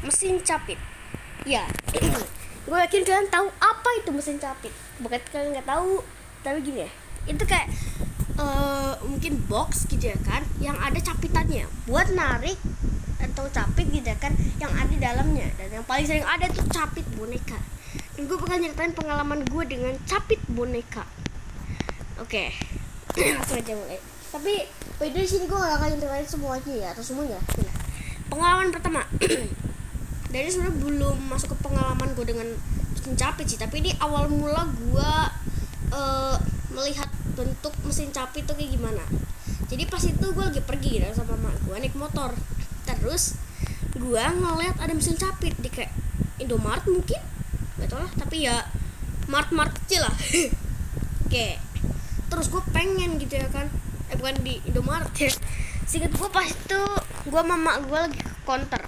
Mesin capit. Ya, gue yakin kalian tahu apa itu mesin capit. Bukan kalian nggak tahu, tapi gini ya, itu kayak mungkin box gitu ya kan, yang ada capitannya buat narik atau capit gitu ya kan, yang ada di dalamnya. Dan yang paling sering ada tuh capit boneka. Dan gue bakal nyeritain pengalaman gue dengan capit boneka. Oke, langsung aja mulai. Tapi di sini gue gak akan nyeritain semuanya ya, atau semuanya. Nah, pengalaman pertama. Dari sebenarnya belum masuk ke pengalaman gue dengan mesin capit sih, tapi ini awal mula gue melihat bentuk mesin capit tuh kayak gimana. Jadi pas itu gue lagi pergi gitu sama mama gue naik motor, terus gue ngeliat ada mesin capit di kayak Indomaret mungkin, gak tau lah, tapi ya mart kecil lah. Oke, terus gue pengen gitu ya kan, bukan di Indomaret ya, seinget gue pas itu gue mama gue lagi ke counter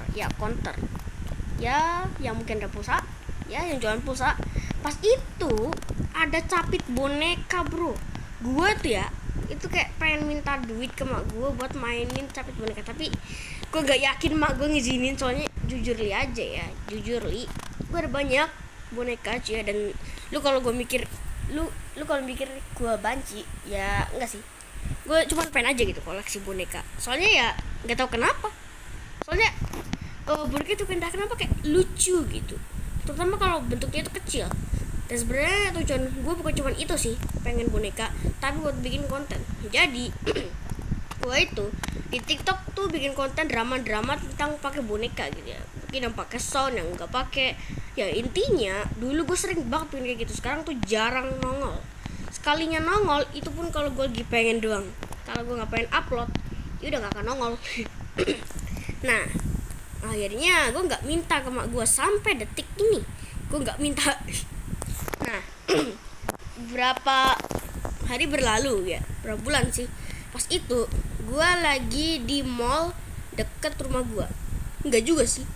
ya, yang mungkin ada pulsa ya, yang jualan pulsa. Pas itu ada capit boneka bro. Gue tuh ya itu kayak pengen minta duit ke mak gue buat mainin capit boneka, tapi gue gak yakin mak gue ngizinin, soalnya jujur li gue ada banyak boneka cuy. Dan lu kalau mikir gue banci ya, enggak sih, gue cuma pengen aja gitu koleksi boneka. Soalnya ya nggak tahu kenapa, soalnya boneka itu kenapa kayak lucu gitu, terutama kalau bentuknya itu kecil. Dan sebenarnya tujuan gue bukan cuma itu sih, pengen boneka, tapi buat bikin konten. Jadi gue itu di TikTok tuh bikin konten drama tentang pakai boneka gitu ya, mungkin yang pakai sound, yang nggak pakai. Ya intinya dulu gue sering banget bikin kayak gitu. Sekarang tuh jarang nongol, sekalinya nongol itu pun kalau gue lagi pengen doang. Kalau gue nggak pengen upload ya udah nggak akan nongol. Nah akhirnya gue nggak minta ke mak gue sampai detik ini, gue nggak minta. Nah berapa hari berlalu ya, berapa bulan sih, pas itu gue lagi di mall deket rumah gue. Enggak juga sih,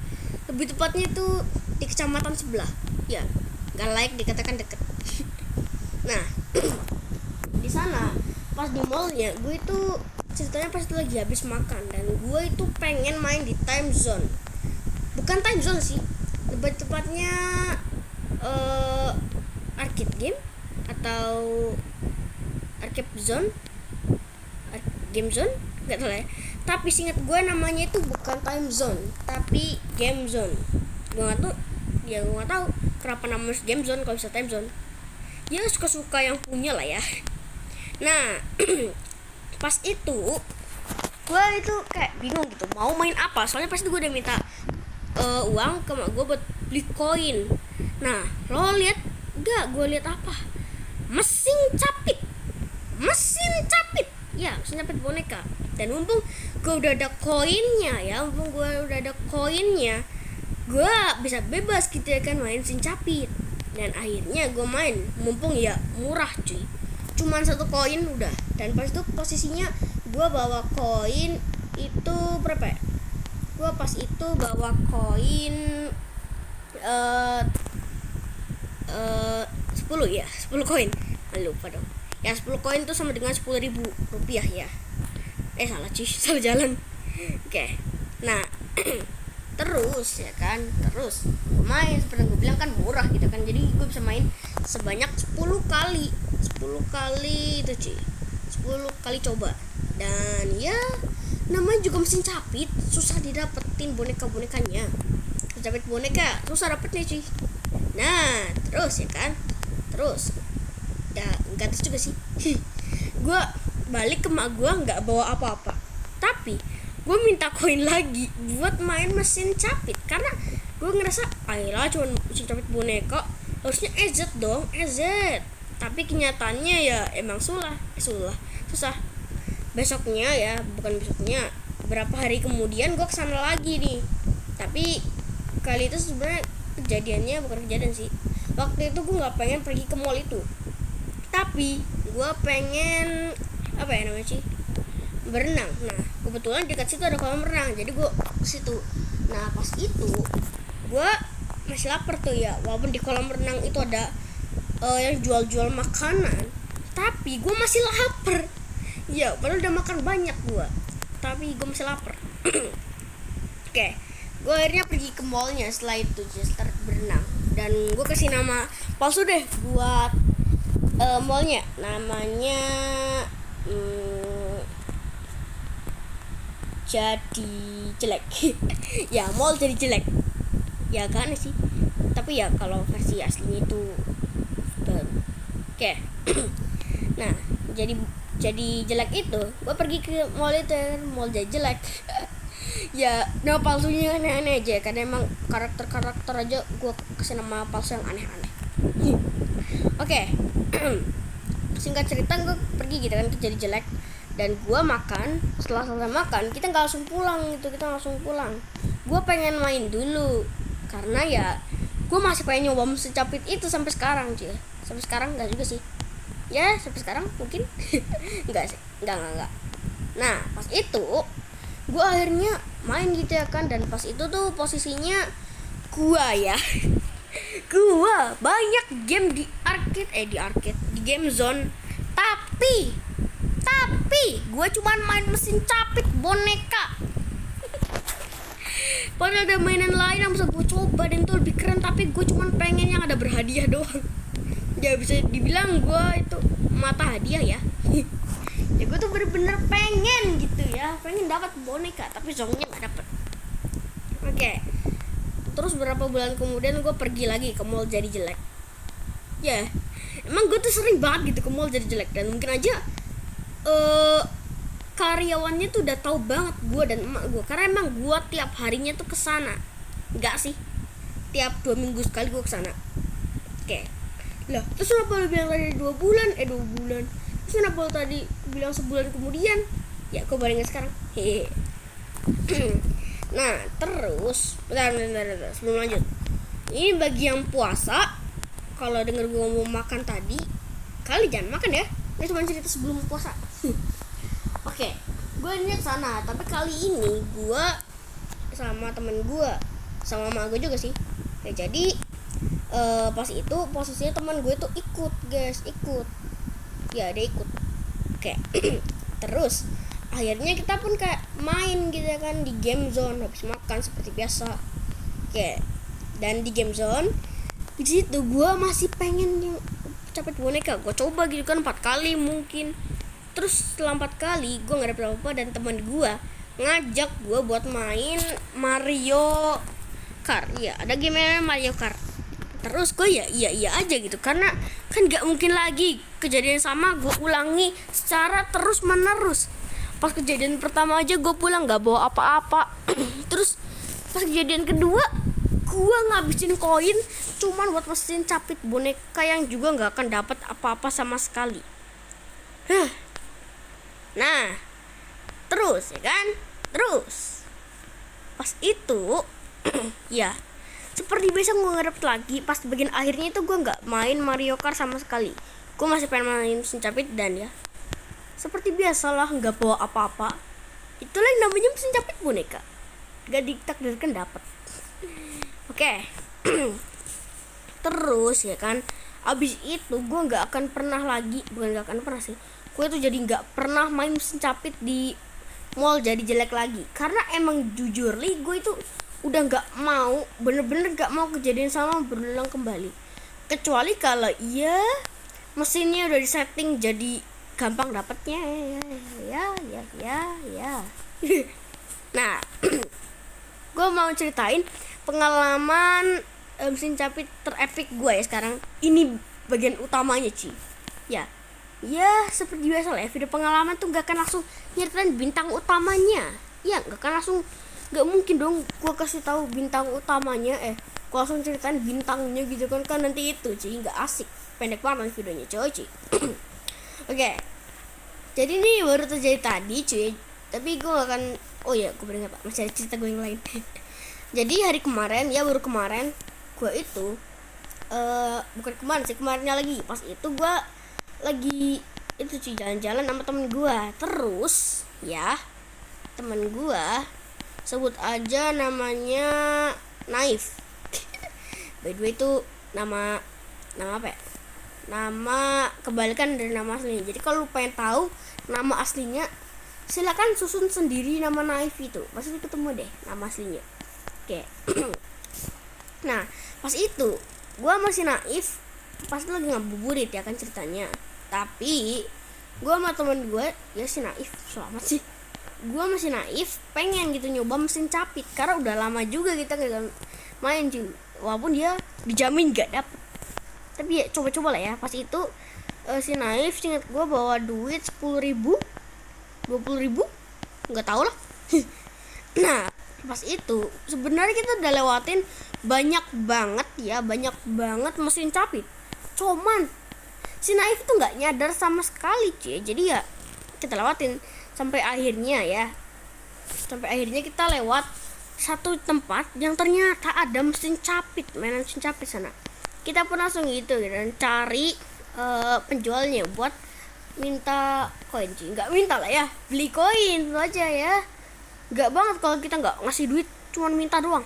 lebih tepatnya itu di kecamatan sebelah ya, nggak layak dikatakan deket. Nah di sana pas di mallnya gue itu ceritanya pas itu lagi habis makan, dan gue itu pengen main di time zone. Bukan time zone sih, lebih tepatnya arcade game atau arcade zone, game zone, nggak tahu ya. Tapi seingat gue namanya itu bukan time zone tapi game zone. Gue nggak tahu kenapa namanya game zone kalau bisa time zone. Ya suka-suka yang punya lah ya. Nah pas itu gue itu kayak bingung gitu mau main apa, soalnya pas itu gue udah minta uang ke mak gue buat beli koin. Nah lo lihat gak, gue lihat apa, mesin capit ya, mesin capit boneka. Dan mumpung gue udah ada koinnya gue bisa bebas gitu ya kan main mesin capit. Dan akhirnya gue main, mumpung ya murah cuy, cuman 1 koin udah. Dan pas itu posisinya gue bawa koin itu berapa ya, gue pas itu bawa koin 10 koin, lupa dong ya. 10 koin tuh sama dengan 10.000 rupiah ya. Salah cuy, salah jalan. Oke. Nah terus gue main seperti gue bilang kan murah gitu kan, jadi gue bisa main sebanyak 10 kali itu cuy, 10 kali coba. Dan ya namanya juga mesin capit, susah didapetin bonekanya. Capit boneka susah dapetnya cuy. Nah terus ya gratis juga sih. Gue balik ke mak gue nggak bawa apa-apa, tapi gue minta koin lagi buat main mesin capit, karena gue ngerasa ayolah cuma mesin capit boneka harusnya EZ dong, EZ. Tapi kenyataannya ya emang susah. Berapa hari kemudian gue kesana lagi nih, tapi kali itu sebenarnya bukan kejadian sih. Waktu itu gue nggak pengen pergi ke mall itu, tapi gue pengen berenang. Nah kebetulan dekat situ ada kolam renang, jadi gue ke situ. Nah pas itu gue masih lapar tuh ya, walaupun di kolam renang itu ada yang jual makanan, tapi gue masih lapar ya, padahal udah makan banyak gue, tapi gue masih lapar. Oke, gue akhirnya pergi ke mallnya setelah itu start berenang, dan gue kasih nama palsu deh buat mallnya, namanya jadi jelek. Ya mall jadi jelek ya kan sih, tapi ya kalau versi aslinya itu baru. Oke. Nah, jadi jelek itu gue pergi ke mall itu, mall jadi jelek. Ya nama palsunya aneh-aneh aja, karena emang karakter aja gue kasih nama palsu yang aneh-aneh. Oke. Singkat cerita gue pergi gitu kan, jadi jelek, dan gue makan. Setelah selesai makan kita nggak langsung pulang gitu, kita langsung pulang. Gue pengen main dulu karena ya gue masih pengen nyoba mesin capit itu sampai sekarang cuy. Sampai sekarang nggak juga sih ya, sampai sekarang mungkin. Enggak sih, enggak. Nah pas itu gue akhirnya main gitu ya kan, dan pas itu tuh posisinya gue ya gue banyak game di arcade di game zone, tapi gue cuman main mesin capit boneka. Padahal ada mainan lain yang bisa gue coba dan itu lebih keren, tapi gue cuman pengen yang ada berhadiah doang. Ya bisa dibilang gue itu mata hadiah ya. Ya gue tuh bener-bener pengen gitu ya, pengen dapat boneka, tapi zongnya nggak dapet. Oke. Terus beberapa bulan kemudian gue pergi lagi ke mall jadi jelek. Ya emang gue tuh sering banget gitu ke mall jadi jelek, dan mungkin aja karyawannya tuh udah tahu banget gue dan emak gue, karena emang gue tiap harinya tuh kesana. Enggak sih, tiap 2 minggu sekali gue kesana. Oke. Lah terus kenapa lu bilang tadi 2 bulan? 2 bulan. Terus kenapa lu tadi bilang sebulan kemudian? Ya gue baru ingat sekarang. Hehe. Nah terus bentar, sebelum lanjut, ini bagi yang puasa, kalau denger gue ngomong makan tadi, kali jangan makan ya, ini cuma cerita sebelum puasa. Oke, gue niat sana, tapi kali ini gue sama temen gue, sama emak gue juga sih. Ya, jadi pas itu posisinya teman gue tuh ikut. Ya dia ikut. Oke. Terus akhirnya kita pun kayak main gitu kan di game zone habis makan seperti biasa. Oke. Dan di game zone di situ gue masih pengen yang capit boneka. Gue coba gitu kan 4 kali mungkin. Terus setelah 4 kali gue nggak dapet apa-apa, dan teman gue ngajak gue buat main Mario Kart. Ya ada game Mario Kart. Terus gue iya aja gitu, karena kan nggak mungkin lagi kejadian sama gue ulangi secara terus menerus. Pas kejadian pertama aja gue pulang nggak bawa apa-apa. Terus pas kejadian kedua gue ngabisin koin cuman buat mesin capit boneka yang juga nggak akan dapat apa-apa sama sekali. Nah terus ya kan, terus pas itu ya seperti biasa gue nggak dapet lagi. Pas bagian akhirnya itu gue nggak main Mario Kart sama sekali. Gue masih pengen main mesin capit, dan ya seperti biasalah nggak bawa apa-apa. Itulah yang namanya mesin capit boneka, gak ditakdirkan dapat. Oke. Terus ya kan, abis itu gue nggak akan pernah lagi, bukan nggak akan pernah sih, gue tuh jadi nggak pernah main mesin capit di mall jadi jelek lagi, karena emang jujur li gue itu udah nggak mau, bener-bener nggak mau kejadian sama berulang kembali. Kecuali kalau iya mesinnya udah disetting jadi gampang dapetnya ya. Nah gue mau ceritain pengalaman mesin capit terepik gue ya sekarang. Ini bagian utamanya Ci. Ya seperti biasa lah ya, video pengalaman tuh gak akan langsung nyeritain bintang utamanya. Ya gak akan langsung, gak mungkin dong gue kasih tahu bintang utamanya gue langsung ceritain bintangnya gitu kan nanti itu Ci gak asik, pendek banget videonya Ci. Oke. Jadi ini baru terjadi tadi cuy, tapi gue gak akan, oh ya gue beringat Pak, masih ada cerita gue yang lain. Jadi hari kemarin ya, baru kemarin gue itu bukan kemarin sih, kemarinnya lagi, pas itu gue lagi itu cuy jalan-jalan sama temen gue. Terus ya temen gue sebut aja namanya Naif. By the way itu nama apa ya, nama kebalikan dari nama aslinya. Jadi kalau lu pengen tahu nama aslinya, silakan susun sendiri nama Naif itu, pasti ketemu deh nama aslinya. Oke. Nah pas itu gue masih naif, pas itu lagi ngabuburit ya kan ceritanya. Tapi gue sama temen gue ya si naif, selamat sih, gue masih naif pengen gitu nyoba mesin capit karena udah lama juga kita gak main cuy, walaupun dia dijamin gak dapet, tapi ya coba-coba lah ya. Pas itu si naif inget gue bawa duit 10.000 20.000 nggak tahu lah. Nah pas itu sebenarnya kita udah lewatin banyak banget mesin capit, cuman si naif tuh nggak nyadar sama sekali cuy. Jadi ya kita lewatin sampai akhirnya kita lewat satu tempat yang ternyata ada mesin capit, mainan mesin capit sana. Kita pun langsung gitu dan cari penjualnya buat minta koin sih, nggak minta lah ya, beli koin itu aja ya. Nggak banget kalau kita nggak ngasih duit, cuman minta doang.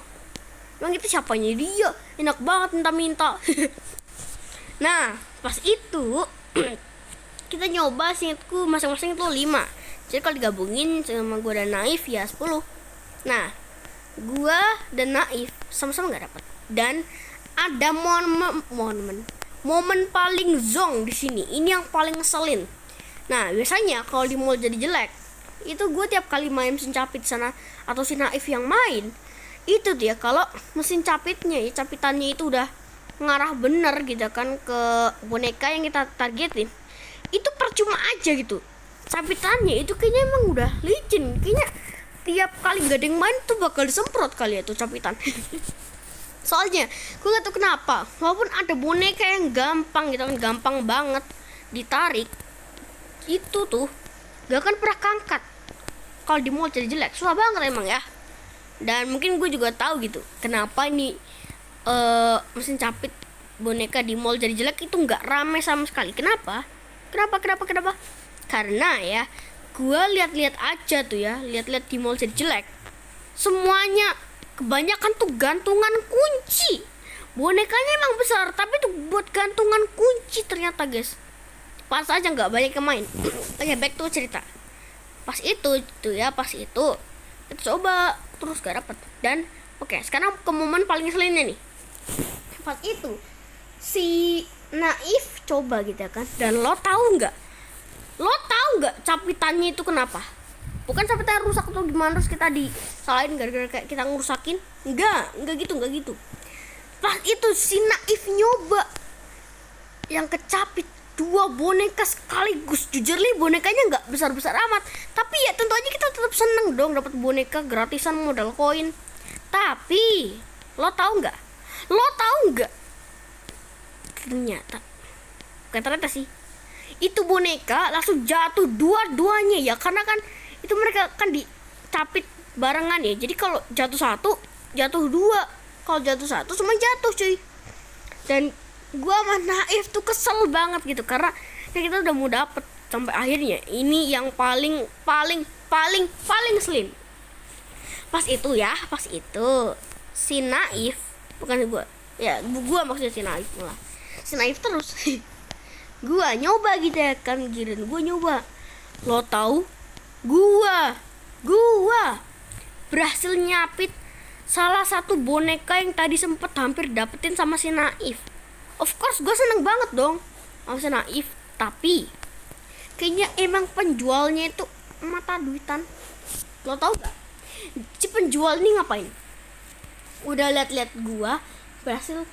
Emang itu siapanya dia, enak banget minta Nah pas itu kita nyoba, singkatku masing-masing itu 5. Jadi kalau digabungin sama gue dan naif ya 10. Nah gue dan naif sama-sama nggak dapat. Dan ada momen paling zong di sini. Ini yang paling ngeselin. Nah biasanya kalau di mall jadi jelek, itu gue tiap kali main mesin capit sana atau si naif yang main, itu tuh ya kalau mesin capitnya ya, capitannya itu udah ngarah bener gitu kan ke boneka yang kita targetin, itu percuma aja gitu. Capitannya itu kayaknya emang udah licin, kayaknya tiap kali gak ada yang main tuh bakal disemprot kali ya tuh capitan. Soalnya gue gak tau kenapa, walaupun ada boneka yang gampang gitu kan, gampang banget ditarik, itu tuh gak akan pernah kangkat kalau di mall jadi jelek, susah banget emang ya. Dan mungkin gue juga tahu gitu kenapa ini mesin capit boneka di mall jadi jelek itu nggak rame sama sekali. Kenapa? Karena ya gue lihat-lihat aja tuh ya, lihat-lihat di mall jadi jelek, semuanya kebanyakan tuh gantungan kunci. Bonekanya emang besar tapi tuh buat gantungan kunci ternyata guys. Pas aja nggak banyak yang main. Oke, back to cerita. Pas itu kita coba terus gak dapet. Dan oke, sekarang ke momen paling ngeselinnya nih. Pas itu si naif coba gitu kan, dan lo tahu nggak capitannya itu kenapa? Bukan capitan rusak atau gimana terus kita disalahin gara-gara kayak kita ngerusakin, enggak gitu. Pas itu si naif nyoba yang kecapit 2 boneka sekaligus. Jujur li bonekanya nggak besar-besar amat, tapi ya tentu aja kita tetap seneng dong dapat boneka gratisan modal koin. Tapi lo tahu nggak ternyata sih itu boneka langsung jatuh dua-duanya ya, karena kan itu mereka kan dicapit barengan ya. Jadi kalau jatuh satu jatuh 2, kalau jatuh satu semua jatuh cuy. Dan gua sama naif tuh kesel banget gitu karena ya kita udah mau dapet sampai akhirnya ini yang paling slim. Pas itu si naif, bukan gua maksudnya si naif malah. Si naif terus gua nyoba gitu ya kan, gua nyoba. Lo tahu gua berhasil nyapit salah satu boneka yang tadi sempet hampir dapetin sama si naif. Of course gue seneng banget dong sama si naif, tapi kayaknya emang penjualnya itu mata duitan. Lo tau gak si penjual ini ngapain? Udah liat-liat gue berhasil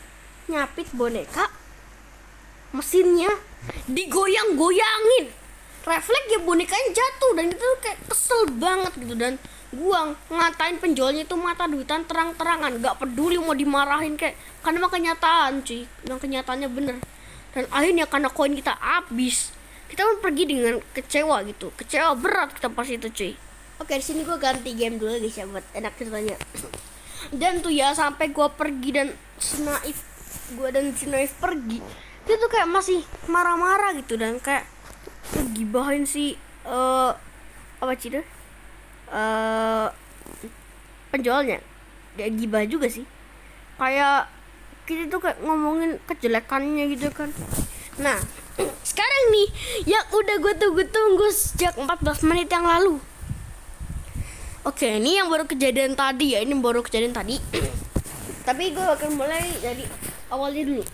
nyapit boneka, mesinnya digoyang-goyangin, refleks ya bonekanya jatuh. Dan itu kayak kesel banget gitu. Dan gua ngatain penjualnya itu mata duitan terang-terangan, gak peduli mau dimarahin kayak, karena emang kenyataan cuy, emang kenyataannya bener. Dan akhirnya karena koin kita habis, kita pun pergi dengan kecewa gitu, kecewa berat kita pas itu cuy. Oke, di sini gua ganti game dulu guys ya buat enak ceritanya. Dan tuh ya sampai gua pergi dan si naif pergi, dia tuh kayak masih marah-marah gitu dan kayak gibahin si penjualnya. Dia gibah juga sih, kayak kita tuh kayak ngomongin kejelekannya gitu kan. Nah sekarang nih yang udah gue tunggu sejak 14 menit yang lalu. Oke, ini yang baru kejadian tadi ya. Ini baru kejadian tadi. Tapi gue akan mulai dari awalnya dulu.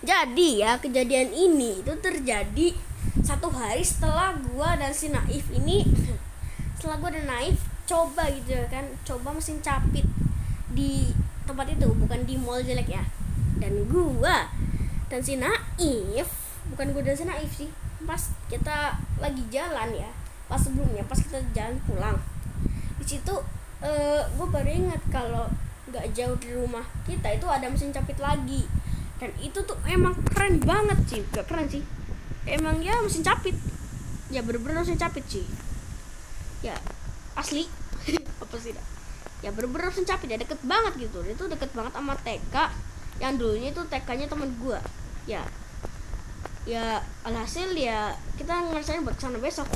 Jadi ya, kejadian ini itu terjadi 1 hari setelah gue dan si Naif ini setelah gue dan Naif coba gitu kan, coba mesin capit di tempat itu, bukan di mall jelek ya. Dan gue dan si Naif, bukan gue dan si Naif sih, pas kita lagi jalan ya, pas sebelumnya pas kita jalan pulang di situ, gue baru ingat kalau nggak jauh dari rumah kita itu ada mesin capit lagi. Dan itu tuh emang keren banget sih, gak keren sih, emang ya mesin capit ya, bener-bener mesin capit sih ya, asli. Apa sih dah ya, bener-bener mesin capit ya, deket banget gitu. Itu deket banget sama TK yang dulunya itu TK-nya temen gue ya. Ya alhasil ya kita ngerasain buat kesana besok,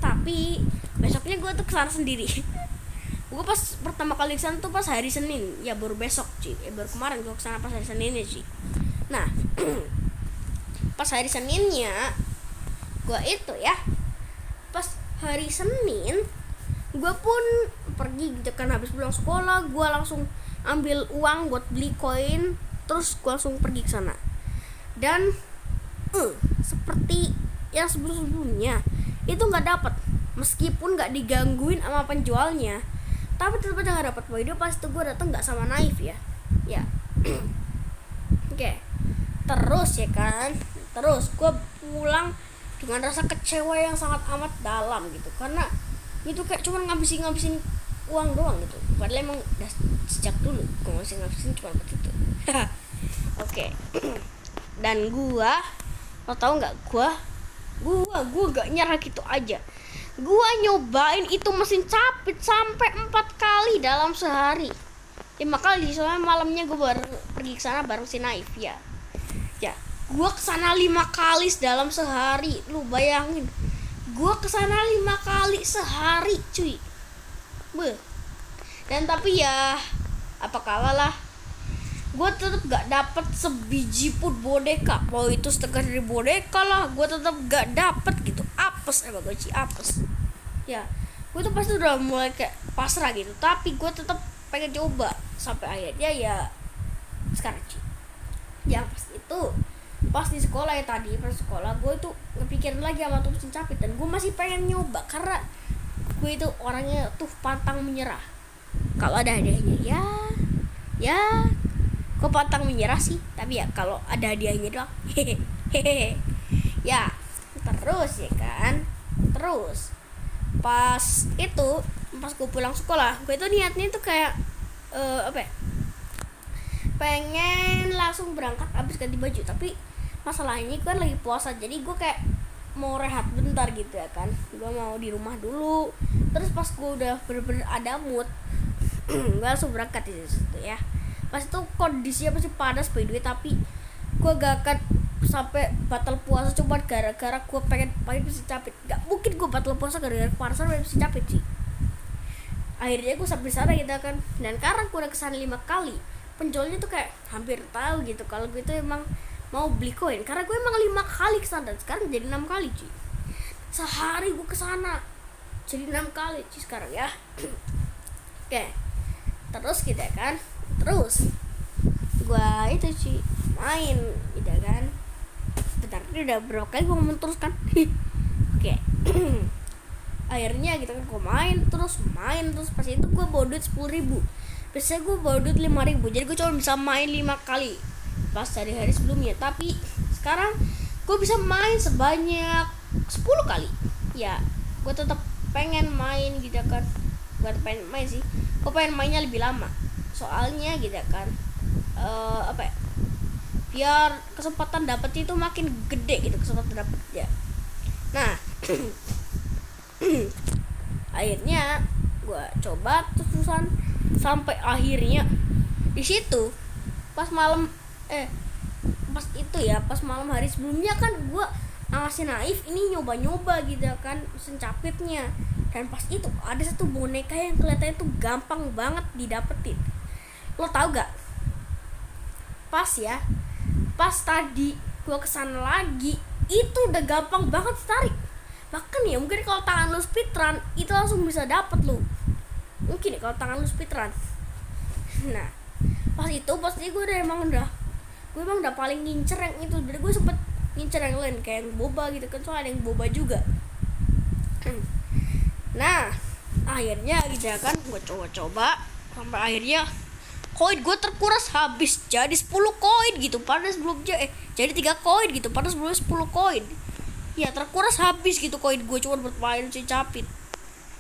tapi besoknya gue tuh kesana sendiri. Gue pas pertama kali kesana tuh pas hari Senin ya, baru besok sih, baru kemarin gue kesana pas hari Seninnya sih. Nah, pas hari Seninnya gue itu ya, pas hari Senin gue pun pergi gitu kan, habis pulang sekolah gue langsung ambil uang buat beli koin, terus gue langsung pergi ke sana. Dan seperti yang sebelumnya itu nggak dapat, meskipun nggak digangguin sama penjualnya, tapi tetap aja nggak dapat. Boy, itu pas itu gue datang nggak sama Naif ya. Oke. Terus ya kan, terus gue pulang dengan rasa kecewa yang sangat amat dalam gitu, karena itu kayak cuma ngabisin uang doang gitu, padahal emang udah sejak dulu gue ngabisin cuma begitu. Oke. Dan gue, lo tau nggak, gue gak nyerah gitu aja. Gue nyobain itu mesin capit sampai 4 kali dalam sehari, 5 kali soalnya malamnya gue pergi ke sana bareng si Naif ya. Gue kesana 5 kali dalam sehari, lu bayangin. Gue kesana 5 kali sehari cuy. Dan tapi ya apa kalah lah, gue tetap gak dapet sebiji pun boneka. Mau itu setengah dari boneka lah, gue tetap gak dapet gitu. Apes emang gue sih, apes ya. Gue tuh pasti udah mulai kayak pasrah gitu, tapi gue tetap pengen coba sampai akhirnya ya sekarang sih. Yang pas itu pas di sekolah ya, tadi pas sekolah gue tuh ngepikirin lagi sama tuh mesin capit, dan gue masih pengen nyoba karena gue itu orangnya tuh pantang menyerah kalau ada hadiahnya. Ya gue pantang menyerah sih, tapi ya kalau ada hadiahnya doang. Ya terus ya kan, terus pas gue pulang sekolah, gue tuh niatnya tuh kayak pengen langsung berangkat abis ganti baju. Tapi masalahnya kan lagi puasa, jadi gue kayak mau rehat bentar gitu ya kan, gue mau di rumah dulu. Terus pas gue udah bener-bener ada mood, gue langsung berangkat di situ ya. Pas itu kondisinya masih panas by the way, tapi gue gak akan sampai batal puasa cuma gara-gara gue pengen pakai mesin capit. Gak mungkin gue batal puasa gara-gara kepanasan pakai mesin capit sih. Akhirnya gue sampai sana gitu kan, dan karena gue udah kesana 5 kali, penjualnya tuh kayak hampir tahu gitu kalau gue tuh emang mau beli koin, karena gue emang 5 kali kesana, dan sekarang jadi 6 kali cuy. Sehari gue kesana jadi 6 kali cuy sekarang ya. Oke. Terus gitu ya kan, terus gue itu cuy main gitu kan. Bentar, ini udah berapa kali gue ngomong terus kan. Oke. Akhirnya gitu kan, gue main terus pas itu gue bawa duit 10.000. Biasanya gue bawa duit 5.000, jadi gue cuma bisa main 5 kali pas hari sebelumnya. Tapi sekarang gue bisa main sebanyak 10 kali ya. Gue tetap pengen main gitu kan, gue pengen main sih, gue pengen mainnya lebih lama soalnya gitu kan. Biar kesempatan dapet itu makin gede gitu, kesempatan dapet ya. Nah akhirnya gue coba terusan sampai akhirnya di situ pas malam pas itu ya, pas malam hari sebelumnya kan gue ngasih Naif ini nyoba gitu kan mesin capitnya. Dan pas itu ada satu boneka yang kelihatannya tuh gampang banget didapetin. Lo tau gak, pas tadi gue kesana lagi itu udah gampang banget tarik. Bahkan ya mungkin kalau tangan lo speedrun itu langsung bisa dapet lo. mungkin ya kalau tangan lu speedrun. Nah pas gue emang udah paling ngincer yang itu. Jadi gue sempet ngincer yang lain kayak yang boba gitu kan, soalnya ada yang boba juga. Nah akhirnya gitu ya kan, gue coba sampai akhirnya koin gue terkuras habis jadi 10 koin gitu, padahal sebelumnya jadi 3 koin gitu, padahal sebelumnya 10 koin. Ya terkuras habis gitu koin gue cuma buat main si capit.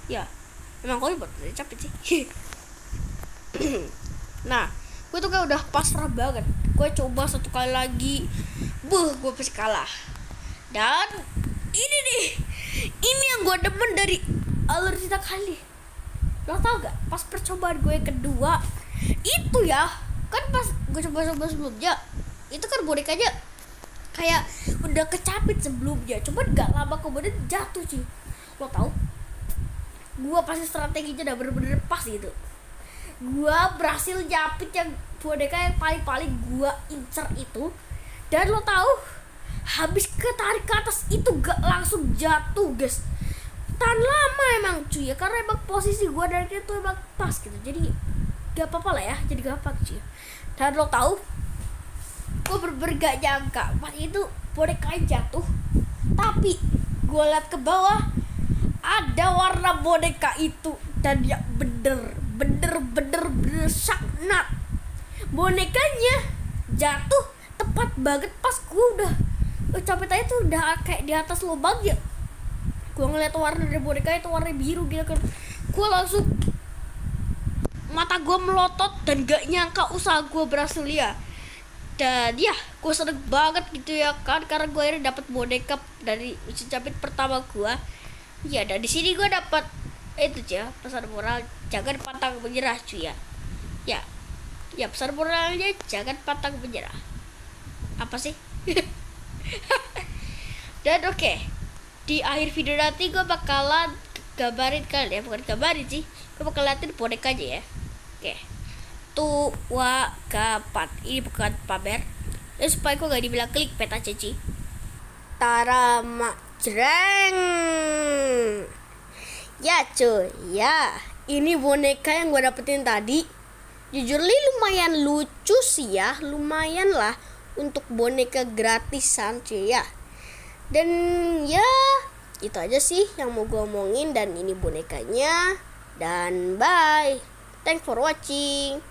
Ya emang koin buat main capit sih. Nah gue tuh kayak udah pasrah banget. Gue coba 1 kali lagi, gue pasti kalah. Dan ini yang gue demen dari alur cerita kali. Lo tau gak, pas percobaan gue yang kedua itu ya kan, pas gue coba sebelumnya itu kan bonekanya kayak udah kecapit sebelumnya, cuman gak lama kemudian jatuh sih. Lo tau, gue pasti strateginya udah bener-bener pas gitu. Gue berhasil japit yang boneka yang paling gue incer itu, dan lo tau habis ketarik ke atas itu gak langsung jatuh guys, tahan lama emang cuy ya, karena emang posisi gue dari itu emang pas gitu, jadi gak apa-apa lah ya, jadi gampang cuy. Dan lo tau, gue gak nyangka pas itu boneka jatuh, tapi gue liat ke bawah ada warna boneka itu, dan ya bener saknat. Bonekanya jatuh tepat banget pas gue udah capek aja tuh, udah kayak di atas lubang ya. Gue ngeliat warna dari boneka itu warna biru gitu kan, gue langsung mata gue melotot dan gak nyangka usaha gue berhasil ya. Dan ya gue seneng banget gitu ya kan, karena gue akhirnya dapet boneka dari mesin capit pertama gue. Ya dan di sini gue dapet itu ya pesan moral, jangan pantang menyerah cuy ya. Ya pesan moralnya jangan pantang menyerah. Apa sih? Dan oke, di akhir video nanti gue bakalan gambarin kalian, bukan gambarin sih, gue bakal liatin bonekanya ya. Oke, tua kapan, ini bukan pamer, dan supaya gue gak dibilang clickbait aja sih. Tarama jreng. Ya cuy, ya ini boneka yang gue dapetin tadi. Jujur li lumayan lucu sih ya, lumayan lah untuk boneka gratisan cuy ya. Dan ya itu aja sih yang mau gue omongin, dan ini bonekanya. Dan bye, thanks for watching.